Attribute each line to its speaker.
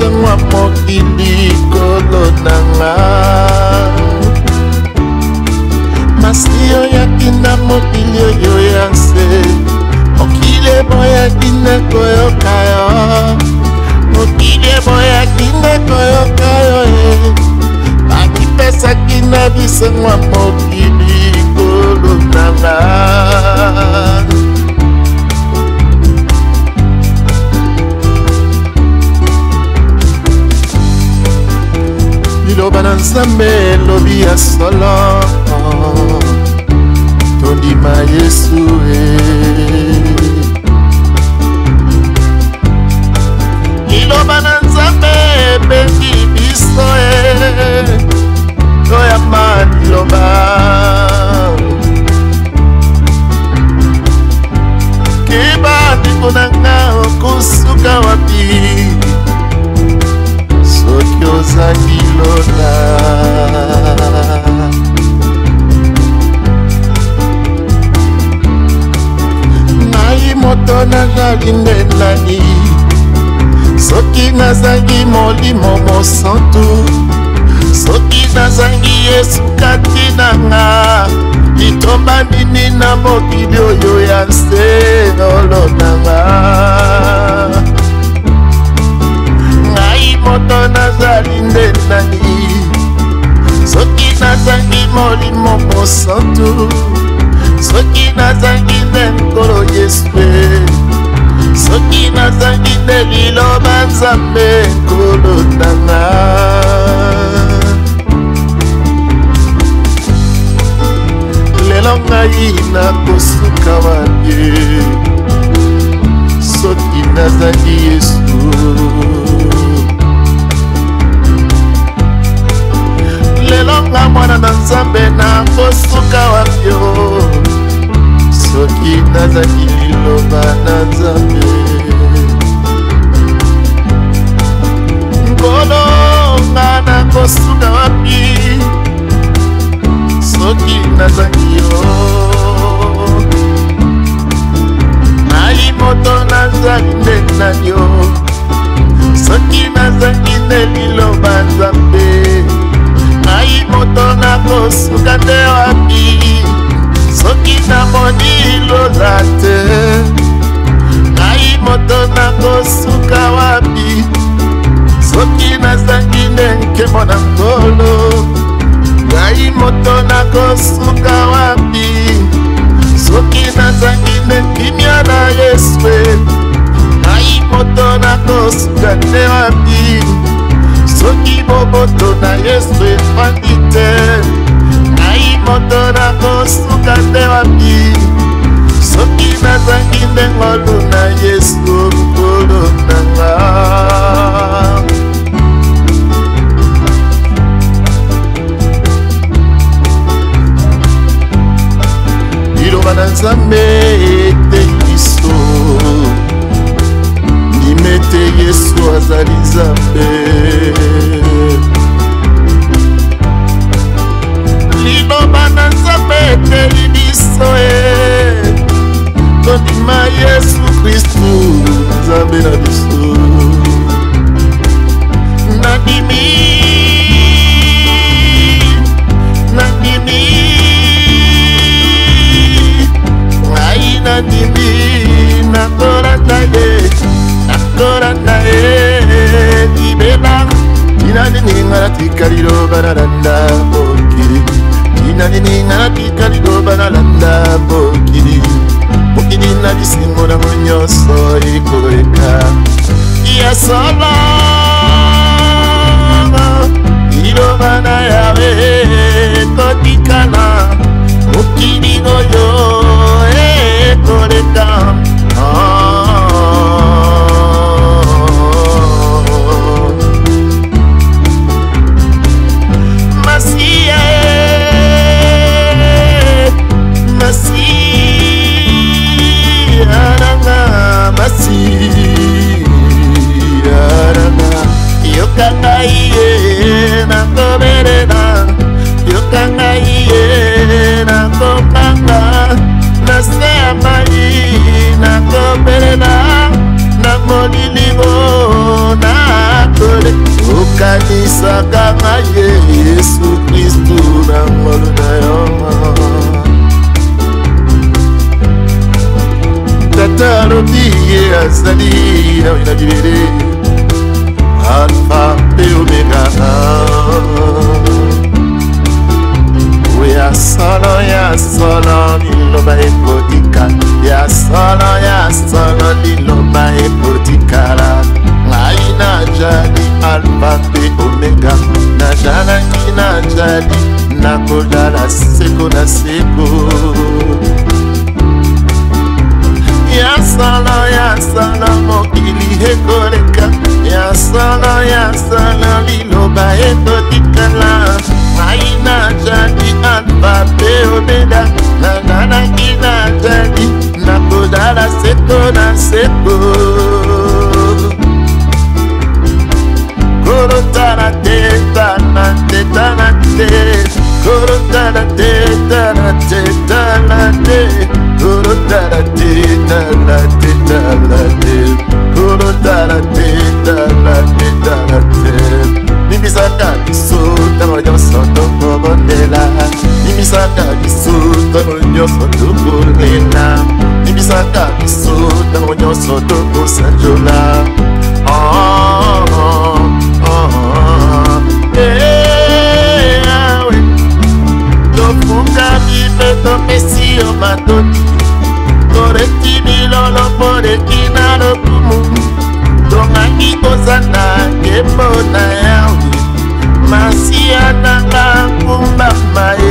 Speaker 1: bisengwa mokili kolonanga masio yakinda mokili oyo yanse mokili boyakinde koyokayo mokili boyakinde koyokayo bakipesaki na bisengwa mokili kolonanga liloba na Nzambe lobi ya solo tondima Yesu liloba na Nzambe bengi biso toyamba liloba keba ndiko nanga okosuka wapi soki ozangi lona ngai moto nazali nde nani soki nazangi molimo mosantu soki nazangi Yesu kati nanga litomba nini na mokili oyo ya nse olonanga ngai moto nazali nde nani soki nazangi molimo mosantu soki nazangi nde nkolo Yesu soki nazangi nde liloba Nzambe nkolo nanga lelo ngai nakosuka wapi soki nazangi Yesu lelo nga mwana na Nzambe nakosuka wapi soki nazangi liloba na Nzambe nkolo nga nakosuka wapi soki nazangi yo ngai moto nazali nde nani yo soki nazangi nde liloba Nzambe ngai moto nakosuka nde wapi soki namoni lola te ngai moto nakosuka wapi soki nazangi nde nkemo na nkolo ngai moto nakosuka wapi soki nazangi nde kimia na Yesu ngai moto nakosuka nde wapi soki boboto na Yesu efandi te ngai moto nakosuka nde wapi soki nazangi nde ngolu na Yesu nkolo nanga liloba na Nzambe ete biso ndimete Yesu azali Nzambe liloba na Nzambe ete biso tondima Yesu Kristu Nzambe na biso nadimi ngai nadimi nakoranda ye libela tina nini ngara tika liloba na landa mokili tina nini ngara tika liloba na landa mokili mokili na bisengo na nyonso ekoleka ya solo liloba na Yawe kotikala mokili oyo ekoleka yokanga iye nakoberera yokanga iye nakopanga nase ya mai nakoberera na moliligo nakoli kanisaka ngaye Yesu Kristu na ngolu na yo. Tata lobiye azali na wina libere Alpha pe Omega. Ya solo liloba epotika. Ya solo liloba epotikala. Aina jadi Alpha pe Omega. Na jana kina jadi nakodala seko na seko. Ya solo mokili hekoleka. Ya solo liloba epotikala. Aina jadi Alpha pe Omega. Na jana kina jadi nakodala seko na seko. Korotana teta na teta na te. Korotana teta na teta na te. Korotana teta na teta na te. Korotana teta na teta na te. Nimisaka kisuta moyo soto kobondela. Nimisaka kisuta moyo soto kurena. Nimisaka kisuta moyo soto kusanjola. Tofunga bibe topesio matoni. Toretini lolo pore kinalo kumu. Tongaki kozana kembo na yawi. Masia nanga kumba mai.